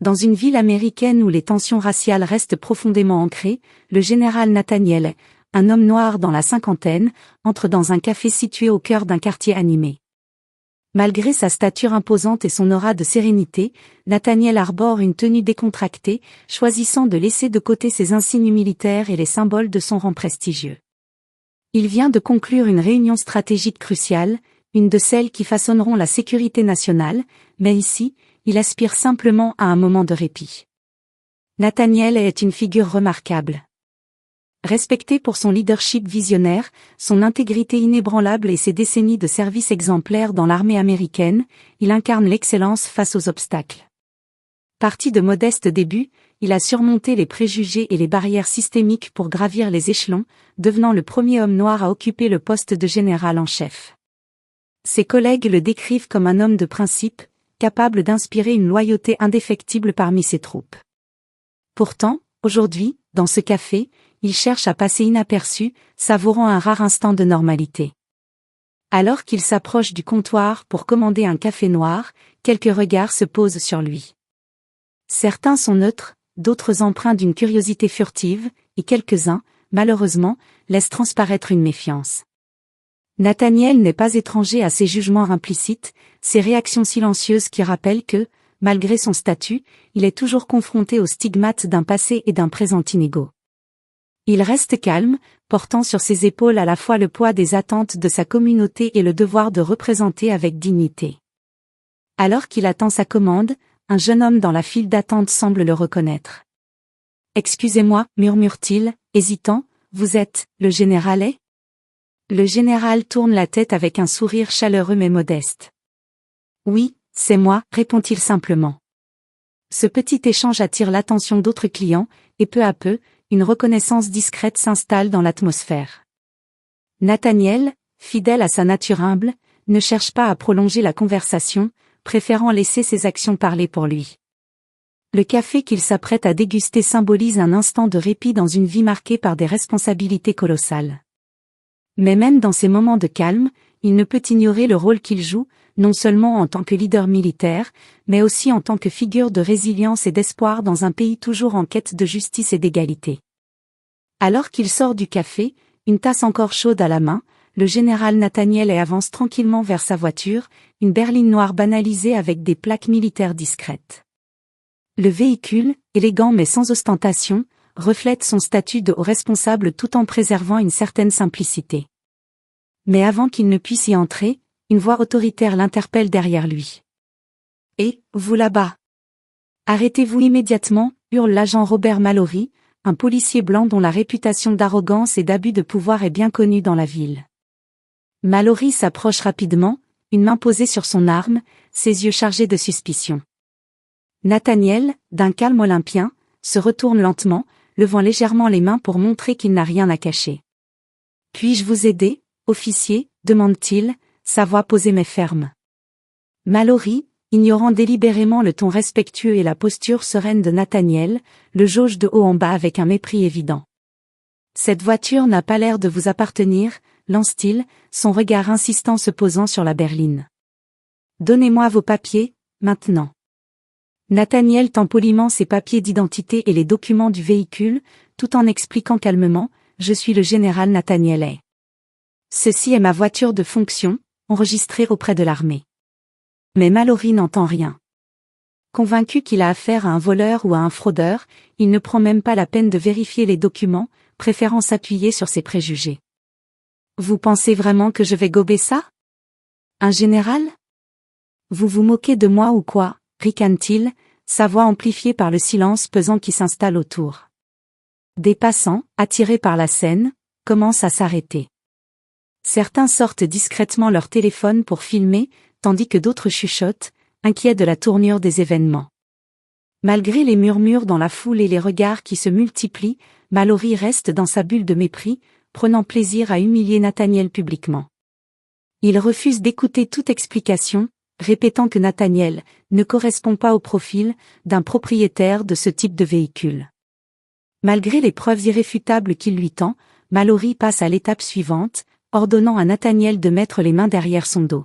Dans une ville américaine où les tensions raciales restent profondément ancrées, le général Nathaniel, un homme noir dans la cinquantaine, entre dans un café situé au cœur d'un quartier animé. Malgré sa stature imposante et son aura de sérénité, Nathaniel arbore une tenue décontractée, choisissant de laisser de côté ses insignes militaires et les symboles de son rang prestigieux. Il vient de conclure une réunion stratégique cruciale, une de celles qui façonneront la sécurité nationale, mais ici, il aspire simplement à un moment de répit. Nathaniel est une figure remarquable. Respecté pour son leadership visionnaire, son intégrité inébranlable et ses décennies de service exemplaire dans l'armée américaine, il incarne l'excellence face aux obstacles. Parti de modestes débuts, il a surmonté les préjugés et les barrières systémiques pour gravir les échelons, devenant le premier homme noir à occuper le poste de général en chef. Ses collègues le décrivent comme un homme de principe, capable d'inspirer une loyauté indéfectible parmi ses troupes. Pourtant, aujourd'hui, dans ce café, il cherche à passer inaperçu, savourant un rare instant de normalité. Alors qu'il s'approche du comptoir pour commander un café noir, quelques regards se posent sur lui. Certains sont neutres, d'autres empreints d'une curiosité furtive, et quelques-uns, malheureusement, laissent transparaître une méfiance. Nathaniel n'est pas étranger à ces jugements implicites, ces réactions silencieuses qui rappellent que, malgré son statut, il est toujours confronté aux stigmates d'un passé et d'un présent inégaux. Il reste calme, portant sur ses épaules à la fois le poids des attentes de sa communauté et le devoir de représenter avec dignité. Alors qu'il attend sa commande, un jeune homme dans la file d'attente semble le reconnaître. « Excusez-moi, murmure-t-il, hésitant, vous êtes le général est ?» Le général tourne la tête avec un sourire chaleureux mais modeste. « Oui, c'est moi, répond-il simplement. » Ce petit échange attire l'attention d'autres clients, et peu à peu, une reconnaissance discrète s'installe dans l'atmosphère. Nathaniel, fidèle à sa nature humble, ne cherche pas à prolonger la conversation, préférant laisser ses actions parler pour lui. Le café qu'il s'apprête à déguster symbolise un instant de répit dans une vie marquée par des responsabilités colossales. Mais même dans ces moments de calme, il ne peut ignorer le rôle qu'il joue, non seulement en tant que leader militaire, mais aussi en tant que figure de résilience et d'espoir dans un pays toujours en quête de justice et d'égalité. Alors qu'il sort du café, une tasse encore chaude à la main, le général Nathaniel avance tranquillement vers sa voiture, une berline noire banalisée avec des plaques militaires discrètes. Le véhicule, élégant mais sans ostentation, reflète son statut de haut responsable tout en préservant une certaine simplicité. Mais avant qu'il ne puisse y entrer, une voix autoritaire l'interpelle derrière lui. « Et, vous là-bas !»« Arrêtez-vous immédiatement !» hurle l'agent Robert Mallory, un policier blanc dont la réputation d'arrogance et d'abus de pouvoir est bien connue dans la ville. Mallory s'approche rapidement, une main posée sur son arme, ses yeux chargés de suspicion. Nathaniel, d'un calme olympien, se retourne lentement, levant légèrement les mains pour montrer qu'il n'a rien à cacher. « Puis-je vous aider, officier ?» demande-t-il, sa voix posée mais ferme. Mallory, ignorant délibérément le ton respectueux et la posture sereine de Nathaniel, le jauge de haut en bas avec un mépris évident. « Cette voiture n'a pas l'air de vous appartenir », lance-t-il, son regard insistant se posant sur la berline. « Donnez-moi vos papiers, maintenant. » Nathaniel tend poliment ses papiers d'identité et les documents du véhicule, tout en expliquant calmement « Je suis le général Nathaniel Hay. Ceci est ma voiture de fonction, enregistrée auprès de l'armée. » Mais Mallory n'entend rien. Convaincu qu'il a affaire à un voleur ou à un fraudeur, il ne prend même pas la peine de vérifier les documents, préférant s'appuyer sur ses préjugés. « Vous pensez vraiment que je vais gober ça? Un général? Vous vous moquez de moi ou quoi ?» ricane-t-il, sa voix amplifiée par le silence pesant qui s'installe autour. Des passants, attirés par la scène, commencent à s'arrêter. Certains sortent discrètement leur téléphone pour filmer, tandis que d'autres chuchotent, inquiets de la tournure des événements. Malgré les murmures dans la foule et les regards qui se multiplient, Mallory reste dans sa bulle de mépris, prenant plaisir à humilier Nathaniel publiquement. Il refuse d'écouter toute explication, répétant que Nathaniel ne correspond pas au profil d'un propriétaire de ce type de véhicule. Malgré les preuves irréfutables qu'il lui tend, Mallory passe à l'étape suivante, ordonnant à Nathaniel de mettre les mains derrière son dos.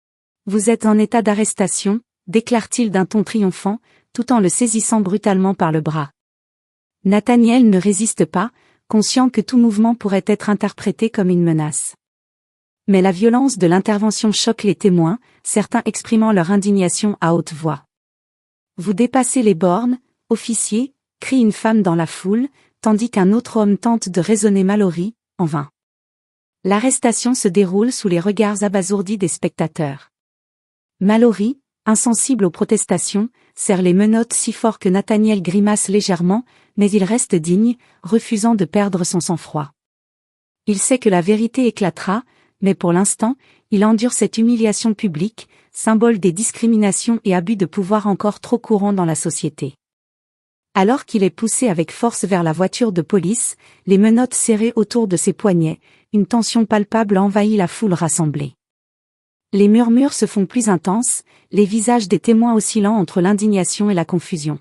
« Vous êtes en état d'arrestation », déclare-t-il d'un ton triomphant, tout en le saisissant brutalement par le bras. Nathaniel ne résiste pas, conscient que tout mouvement pourrait être interprété comme une menace. Mais la violence de l'intervention choque les témoins, certains exprimant leur indignation à haute voix. « Vous dépassez les bornes, officier !» crie une femme dans la foule, tandis qu'un autre homme tente de raisonner Mallory, en vain. L'arrestation se déroule sous les regards abasourdis des spectateurs. Mallory, insensible aux protestations, serre les menottes si fort que Nathaniel grimace légèrement, mais il reste digne, refusant de perdre son sang-froid. Il sait que la vérité éclatera, mais pour l'instant, il endure cette humiliation publique, symbole des discriminations et abus de pouvoir encore trop courants dans la société. Alors qu'il est poussé avec force vers la voiture de police, les menottes serrées autour de ses poignets, une tension palpable envahit la foule rassemblée. Les murmures se font plus intenses, les visages des témoins oscillant entre l'indignation et la confusion.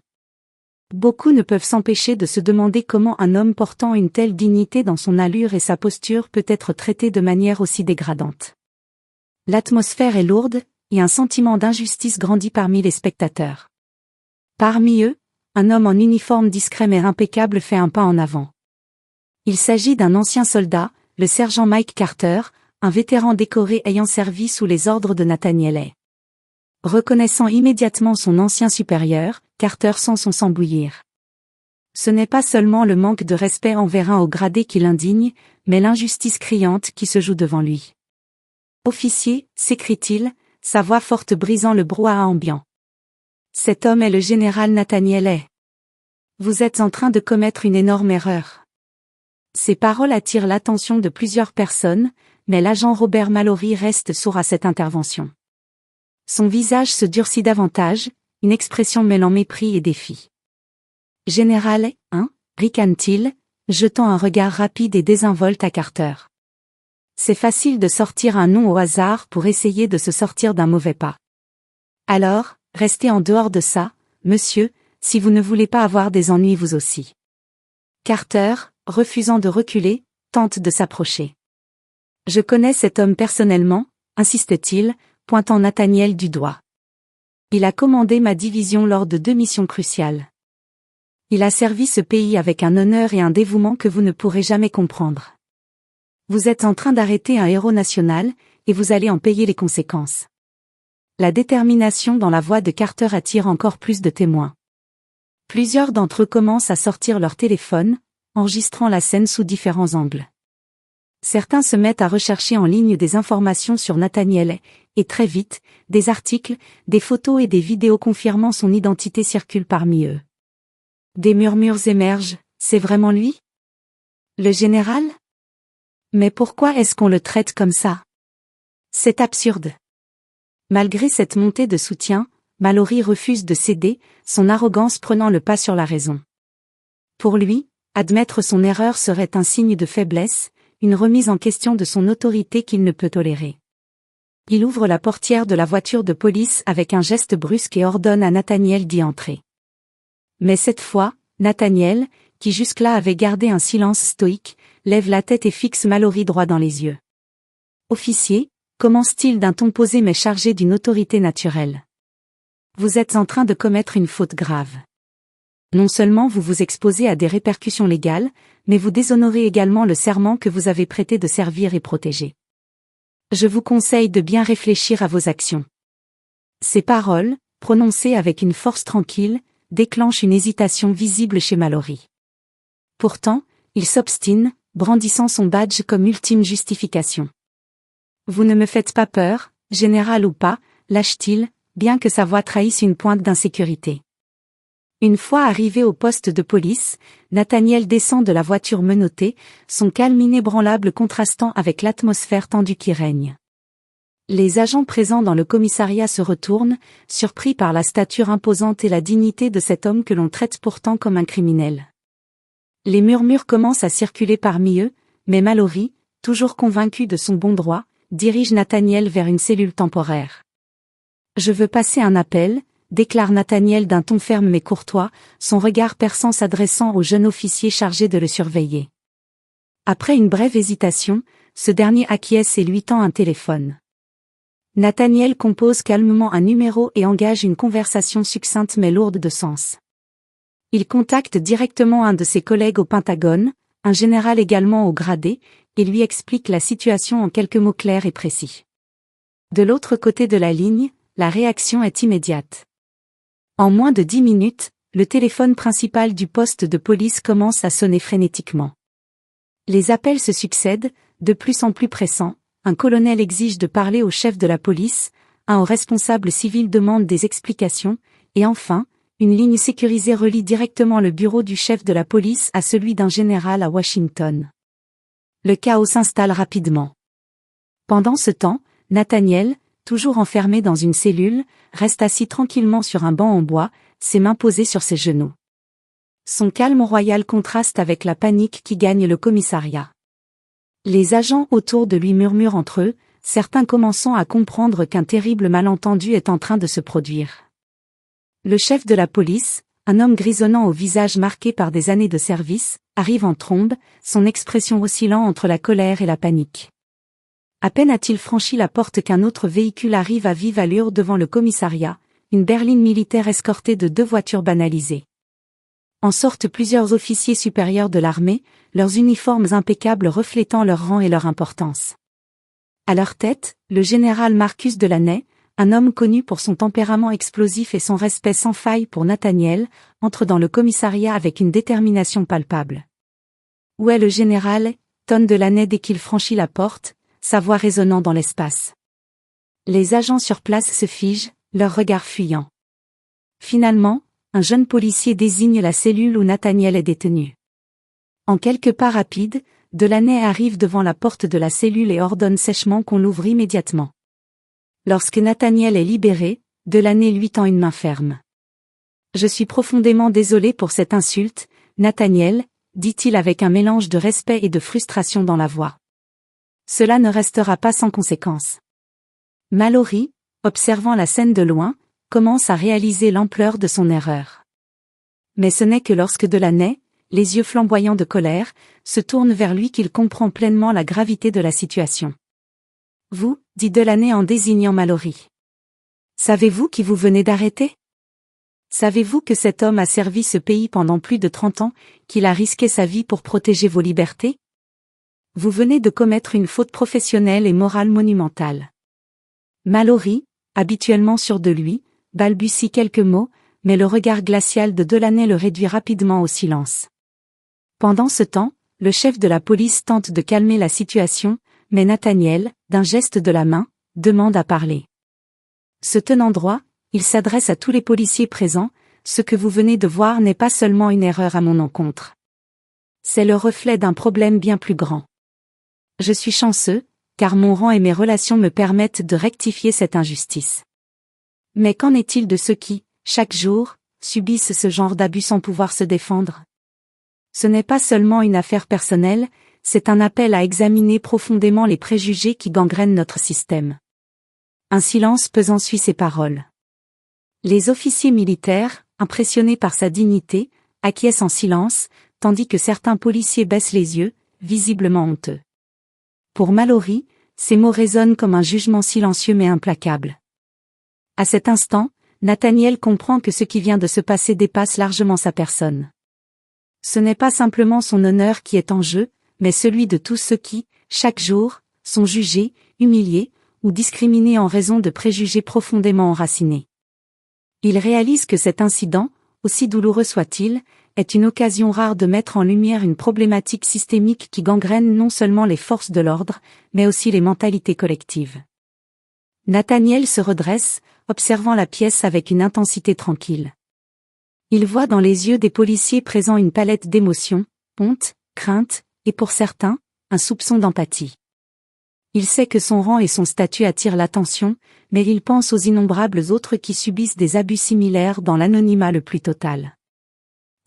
Beaucoup ne peuvent s'empêcher de se demander comment un homme portant une telle dignité dans son allure et sa posture peut être traité de manière aussi dégradante. L'atmosphère est lourde, et un sentiment d'injustice grandit parmi les spectateurs. Parmi eux, un homme en uniforme discret mais impeccable fait un pas en avant. Il s'agit d'un ancien soldat, le sergent Mike Carter, un vétéran décoré ayant servi sous les ordres de Nathaniel Hay. Reconnaissant immédiatement son ancien supérieur, Carter sent son sang bouillir. Ce n'est pas seulement le manque de respect envers un haut gradé qui l'indigne, mais l'injustice criante qui se joue devant lui. « Officier » s'écrie-t-il, sa voix forte brisant le brouhaha ambiant. Cet homme est le général Nathaniel Hay. Vous êtes en train de commettre une énorme erreur. Ces paroles attirent l'attention de plusieurs personnes, mais l'agent Robert Mallory reste sourd à cette intervention. Son visage se durcit davantage, une expression mêlant mépris et défi. « Général, hein » ricane-t-il, jetant un regard rapide et désinvolte à Carter. C'est facile de sortir un nom au hasard pour essayer de se sortir d'un mauvais pas. Alors, restez en dehors de ça, monsieur, si vous ne voulez pas avoir des ennuis vous aussi. Carter, refusant de reculer, tente de s'approcher. Je connais cet homme personnellement, insiste-t-il, pointant Nathaniel du doigt. Il a commandé ma division lors de 2 missions cruciales. Il a servi ce pays avec un honneur et un dévouement que vous ne pourrez jamais comprendre. Vous êtes en train d'arrêter un héros national, et vous allez en payer les conséquences. La détermination dans la voix de Carter attire encore plus de témoins. Plusieurs d'entre eux commencent à sortir leur téléphone, enregistrant la scène sous différents angles. Certains se mettent à rechercher en ligne des informations sur Nathaniel Hay, et très vite, des articles, des photos et des vidéos confirmant son identité circulent parmi eux. Des murmures émergent, c'est vraiment lui ? Le général ? Mais pourquoi est-ce qu'on le traite comme ça ? C'est absurde. Malgré cette montée de soutien, Mallory refuse de céder, son arrogance prenant le pas sur la raison. Pour lui, admettre son erreur serait un signe de faiblesse, une remise en question de son autorité qu'il ne peut tolérer. Il ouvre la portière de la voiture de police avec un geste brusque et ordonne à Nathaniel d'y entrer. Mais cette fois, Nathaniel, qui jusque-là avait gardé un silence stoïque, lève la tête et fixe Mallory droit dans les yeux. « Officier » commence-t-il d'un ton posé mais chargé d'une autorité naturelle. « Vous êtes en train de commettre une faute grave. Non seulement vous vous exposez à des répercussions légales, mais vous déshonorez également le serment que vous avez prêté de servir et protéger. Je vous conseille de bien réfléchir à vos actions. » Ces paroles, prononcées avec une force tranquille, déclenchent une hésitation visible chez Mallory. Pourtant, il s'obstine, brandissant son badge comme ultime justification. « Vous ne me faites pas peur, général ou pas » lâche-t-il, bien que sa voix trahisse une pointe d'insécurité. Une fois arrivé au poste de police, Nathaniel descend de la voiture menottée, son calme inébranlable contrastant avec l'atmosphère tendue qui règne. Les agents présents dans le commissariat se retournent, surpris par la stature imposante et la dignité de cet homme que l'on traite pourtant comme un criminel. Les murmures commencent à circuler parmi eux, mais Mallory, toujours convaincu de son bon droit, dirige Nathaniel vers une cellule temporaire. « Je veux passer un appel », déclare Nathaniel d'un ton ferme mais courtois, son regard perçant s'adressant au jeune officier chargé de le surveiller. Après une brève hésitation, ce dernier acquiesce et lui tend un téléphone. Nathaniel compose calmement un numéro et engage une conversation succincte mais lourde de sens. Il contacte directement un de ses collègues au Pentagone, un général également au gradé, et lui explique la situation en quelques mots clairs et précis. De l'autre côté de la ligne, la réaction est immédiate. En moins de 10 minutes, le téléphone principal du poste de police commence à sonner frénétiquement. Les appels se succèdent, de plus en plus pressants. Un colonel exige de parler au chef de la police, un haut responsable civil demande des explications, et enfin, une ligne sécurisée relie directement le bureau du chef de la police à celui d'un général à Washington. Le chaos s'installe rapidement. Pendant ce temps, Nathaniel, toujours enfermé dans une cellule, reste assis tranquillement sur un banc en bois, ses mains posées sur ses genoux. Son calme royal contraste avec la panique qui gagne le commissariat. Les agents autour de lui murmurent entre eux, certains commençant à comprendre qu'un terrible malentendu est en train de se produire. Le chef de la police, un homme grisonnant au visage marqué par des années de service, arrive en trombe, son expression oscillant entre la colère et la panique. À peine a-t-il franchi la porte qu'un autre véhicule arrive à vive allure devant le commissariat, une berline militaire escortée de 2 voitures banalisées. En sortent plusieurs officiers supérieurs de l'armée, leurs uniformes impeccables reflétant leur rang et leur importance. À leur tête, le général Marcus Delaney, un homme connu pour son tempérament explosif et son respect sans faille pour Nathaniel, entre dans le commissariat avec une détermination palpable. « Où est le général ?» tonne Delaney dès qu'il franchit la porte, sa voix résonnant dans l'espace. Les agents sur place se figent, leurs regards fuyants. Finalement, un jeune policier désigne la cellule où Nathaniel est détenu. En quelques pas rapides, Delaney arrive devant la porte de la cellule et ordonne sèchement qu'on l'ouvre immédiatement. Lorsque Nathaniel est libéré, Delaney lui tend une main ferme. « Je suis profondément désolé pour cette insulte, Nathaniel, » dit-il avec un mélange de respect et de frustration dans la voix. Cela ne restera pas sans conséquence. Mallory, observant la scène de loin, commence à réaliser l'ampleur de son erreur. Mais ce n'est que lorsque Delaney, les yeux flamboyants de colère, se tourne vers lui qu'il comprend pleinement la gravité de la situation. « Vous, » dit Delaney en désignant Mallory. « Savez-vous qui vous venez d'arrêter ? Savez-vous que cet homme a servi ce pays pendant plus de 30 ans, qu'il a risqué sa vie pour protéger vos libertés ? Vous venez de commettre une faute professionnelle et morale monumentale. » Mallory, habituellement sûr de lui, balbutie quelques mots, mais le regard glacial de Delaney le réduit rapidement au silence. Pendant ce temps, le chef de la police tente de calmer la situation, mais Nathaniel, d'un geste de la main, demande à parler. Se tenant droit, il s'adresse à tous les policiers présents, « Ce que vous venez de voir n'est pas seulement une erreur à mon encontre. C'est le reflet d'un problème bien plus grand. Je suis chanceux, car mon rang et mes relations me permettent de rectifier cette injustice. Mais qu'en est-il de ceux qui, chaque jour, subissent ce genre d'abus sans pouvoir se défendre ? Ce n'est pas seulement une affaire personnelle, c'est un appel à examiner profondément les préjugés qui gangrènent notre système. » Un silence pesant suit ces paroles. Les officiers militaires, impressionnés par sa dignité, acquiescent en silence, tandis que certains policiers baissent les yeux, visiblement honteux. Pour Mallory, ces mots résonnent comme un jugement silencieux mais implacable. À cet instant, Nathaniel comprend que ce qui vient de se passer dépasse largement sa personne. Ce n'est pas simplement son honneur qui est en jeu, mais celui de tous ceux qui, chaque jour, sont jugés, humiliés, ou discriminés en raison de préjugés profondément enracinés. Il réalise que cet incident, aussi douloureux soit-il, est une occasion rare de mettre en lumière une problématique systémique qui gangrène non seulement les forces de l'ordre, mais aussi les mentalités collectives. Nathaniel se redresse, observant la pièce avec une intensité tranquille. Il voit dans les yeux des policiers présents une palette d'émotions, honte, crainte, et pour certains, un soupçon d'empathie. Il sait que son rang et son statut attirent l'attention, mais il pense aux innombrables autres qui subissent des abus similaires dans l'anonymat le plus total.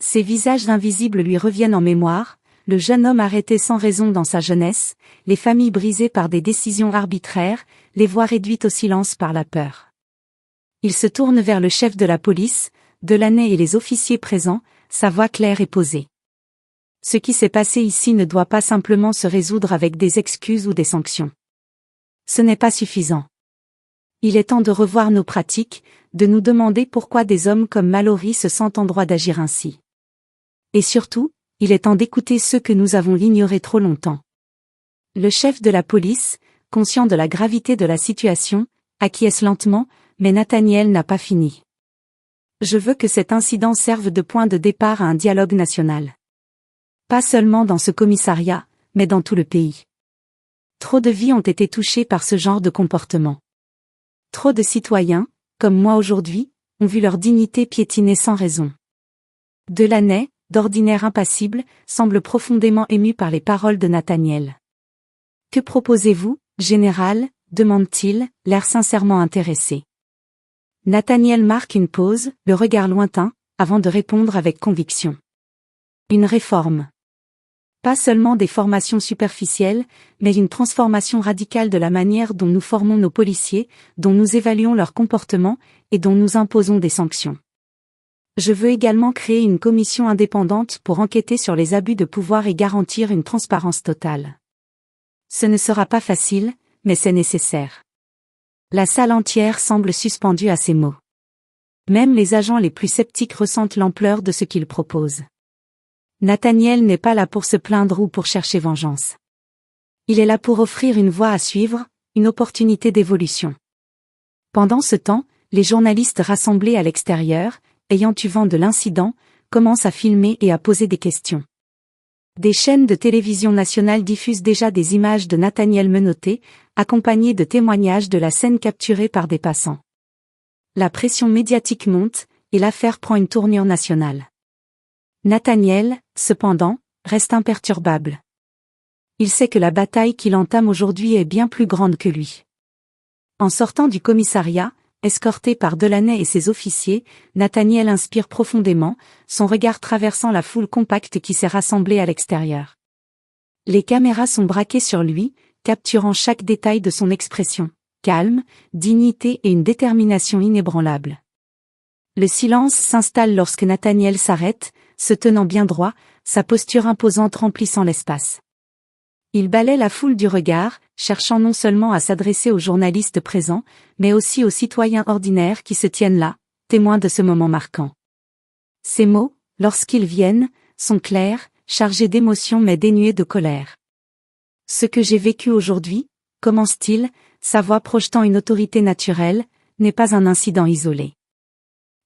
Ces visages invisibles lui reviennent en mémoire, le jeune homme arrêté sans raison dans sa jeunesse, les familles brisées par des décisions arbitraires, les voix réduites au silence par la peur. Il se tourne vers le chef de la police, Delaney et les officiers présents, sa voix claire et posée. Ce qui s'est passé ici ne doit pas simplement se résoudre avec des excuses ou des sanctions. Ce n'est pas suffisant. Il est temps de revoir nos pratiques, de nous demander pourquoi des hommes comme Mallory se sentent en droit d'agir ainsi. Et surtout, il est temps d'écouter ceux que nous avons ignorés trop longtemps. Le chef de la police, conscient de la gravité de la situation, acquiesce lentement, mais Nathaniel n'a pas fini. Je veux que cet incident serve de point de départ à un dialogue national. Pas seulement dans ce commissariat, mais dans tout le pays. Trop de vies ont été touchées par ce genre de comportement. Trop de citoyens, comme moi aujourd'hui, ont vu leur dignité piétinée sans raison. Delaney, d'ordinaire impassible, semble profondément ému par les paroles de Nathaniel. « Que proposez-vous, général ?» demande-t-il, l'air sincèrement intéressé. Nathaniel marque une pause, le regard lointain, avant de répondre avec conviction. Une réforme. Pas seulement des formations superficielles, mais une transformation radicale de la manière dont nous formons nos policiers, dont nous évaluons leur comportement, et dont nous imposons des sanctions. Je veux également créer une commission indépendante pour enquêter sur les abus de pouvoir et garantir une transparence totale. Ce ne sera pas facile, mais c'est nécessaire. La salle entière semble suspendue à ces mots. Même les agents les plus sceptiques ressentent l'ampleur de ce qu'il propose. Nathaniel n'est pas là pour se plaindre ou pour chercher vengeance. Il est là pour offrir une voie à suivre, une opportunité d'évolution. Pendant ce temps, les journalistes rassemblés à l'extérieur, ayant eu vent de l'incident, commencent à filmer et à poser des questions. Des chaînes de télévision nationales diffusent déjà des images de Nathaniel menotté, accompagnées de témoignages de la scène capturée par des passants. La pression médiatique monte, et l'affaire prend une tournure nationale. Nathaniel, cependant, reste imperturbable. Il sait que la bataille qu'il entame aujourd'hui est bien plus grande que lui. En sortant du commissariat, escorté par Delaney et ses officiers, Nathaniel inspire profondément, son regard traversant la foule compacte qui s'est rassemblée à l'extérieur. Les caméras sont braquées sur lui, capturant chaque détail de son expression, calme, dignité et une détermination inébranlable. Le silence s'installe lorsque Nathaniel s'arrête, se tenant bien droit, sa posture imposante remplissant l'espace. Il balaie la foule du regard, cherchant non seulement à s'adresser aux journalistes présents, mais aussi aux citoyens ordinaires qui se tiennent là, témoins de ce moment marquant. Ces mots, lorsqu'ils viennent, sont clairs, chargés d'émotion mais dénués de colère. Ce que j'ai vécu aujourd'hui, commence-t-il, sa voix projetant une autorité naturelle, n'est pas un incident isolé.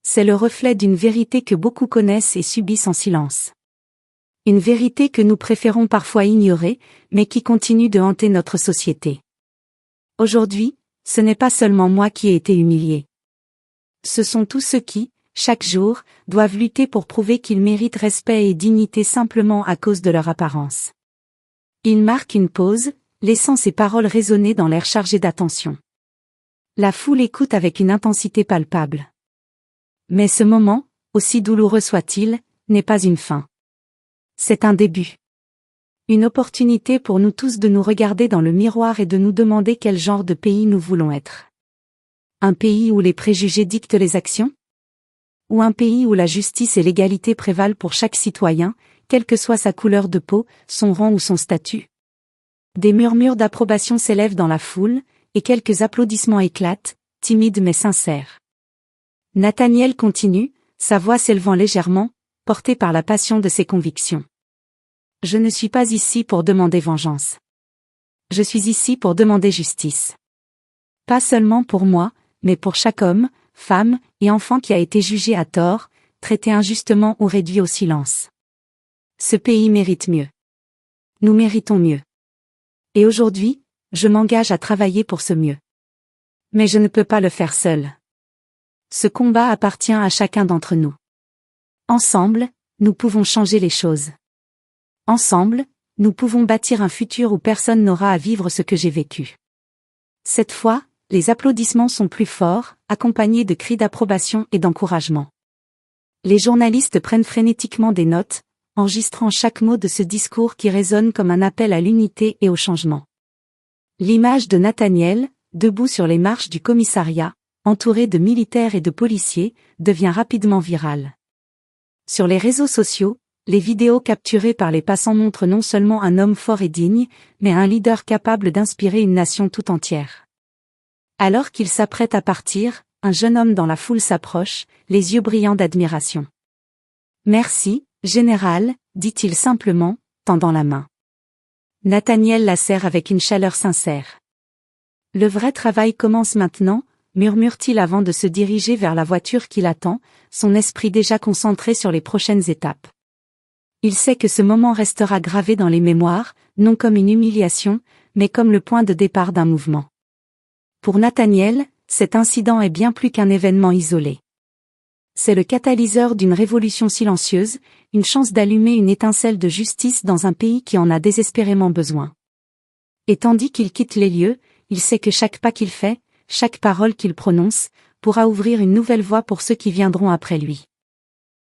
C'est le reflet d'une vérité que beaucoup connaissent et subissent en silence. Une vérité que nous préférons parfois ignorer, mais qui continue de hanter notre société. Aujourd'hui, ce n'est pas seulement moi qui ai été humilié. Ce sont tous ceux qui, chaque jour, doivent lutter pour prouver qu'ils méritent respect et dignité simplement à cause de leur apparence. Il marque une pause, laissant ses paroles résonner dans l'air chargé d'attention. La foule écoute avec une intensité palpable. Mais ce moment, aussi douloureux soit-il, n'est pas une fin. C'est un début. Une opportunité pour nous tous de nous regarder dans le miroir et de nous demander quel genre de pays nous voulons être. Un pays où les préjugés dictent les actions? Ou un pays où la justice et l'égalité prévalent pour chaque citoyen, quelle que soit sa couleur de peau, son rang ou son statut? Des murmures d'approbation s'élèvent dans la foule, et quelques applaudissements éclatent, timides mais sincères. Nathaniel continue, sa voix s'élevant légèrement, portée par la passion de ses convictions. Je ne suis pas ici pour demander vengeance. Je suis ici pour demander justice. Pas seulement pour moi, mais pour chaque homme, femme et enfant qui a été jugé à tort, traité injustement ou réduit au silence. Ce pays mérite mieux. Nous méritons mieux. Et aujourd'hui, je m'engage à travailler pour ce mieux. Mais je ne peux pas le faire seul. Ce combat appartient à chacun d'entre nous. Ensemble, nous pouvons changer les choses. Ensemble, nous pouvons bâtir un futur où personne n'aura à vivre ce que j'ai vécu. Cette fois, les applaudissements sont plus forts, accompagnés de cris d'approbation et d'encouragement. Les journalistes prennent frénétiquement des notes, enregistrant chaque mot de ce discours qui résonne comme un appel à l'unité et au changement. L'image de Nathaniel, debout sur les marches du commissariat, entouré de militaires et de policiers, devient rapidement virale. Sur les réseaux sociaux, les vidéos capturées par les passants montrent non seulement un homme fort et digne, mais un leader capable d'inspirer une nation tout entière. Alors qu'il s'apprête à partir, un jeune homme dans la foule s'approche, les yeux brillants d'admiration. « Merci, général, dit-il simplement, tendant la main. Nathaniel la serre avec une chaleur sincère. « Le vrai travail commence maintenant, murmure-t-il avant de se diriger vers la voiture qui l'attend, son esprit déjà concentré sur les prochaines étapes. Il sait que ce moment restera gravé dans les mémoires, non comme une humiliation, mais comme le point de départ d'un mouvement. Pour Nathaniel, cet incident est bien plus qu'un événement isolé. C'est le catalyseur d'une révolution silencieuse, une chance d'allumer une étincelle de justice dans un pays qui en a désespérément besoin. Et tandis qu'il quitte les lieux, il sait que chaque pas qu'il fait, chaque parole qu'il prononce, pourra ouvrir une nouvelle voie pour ceux qui viendront après lui.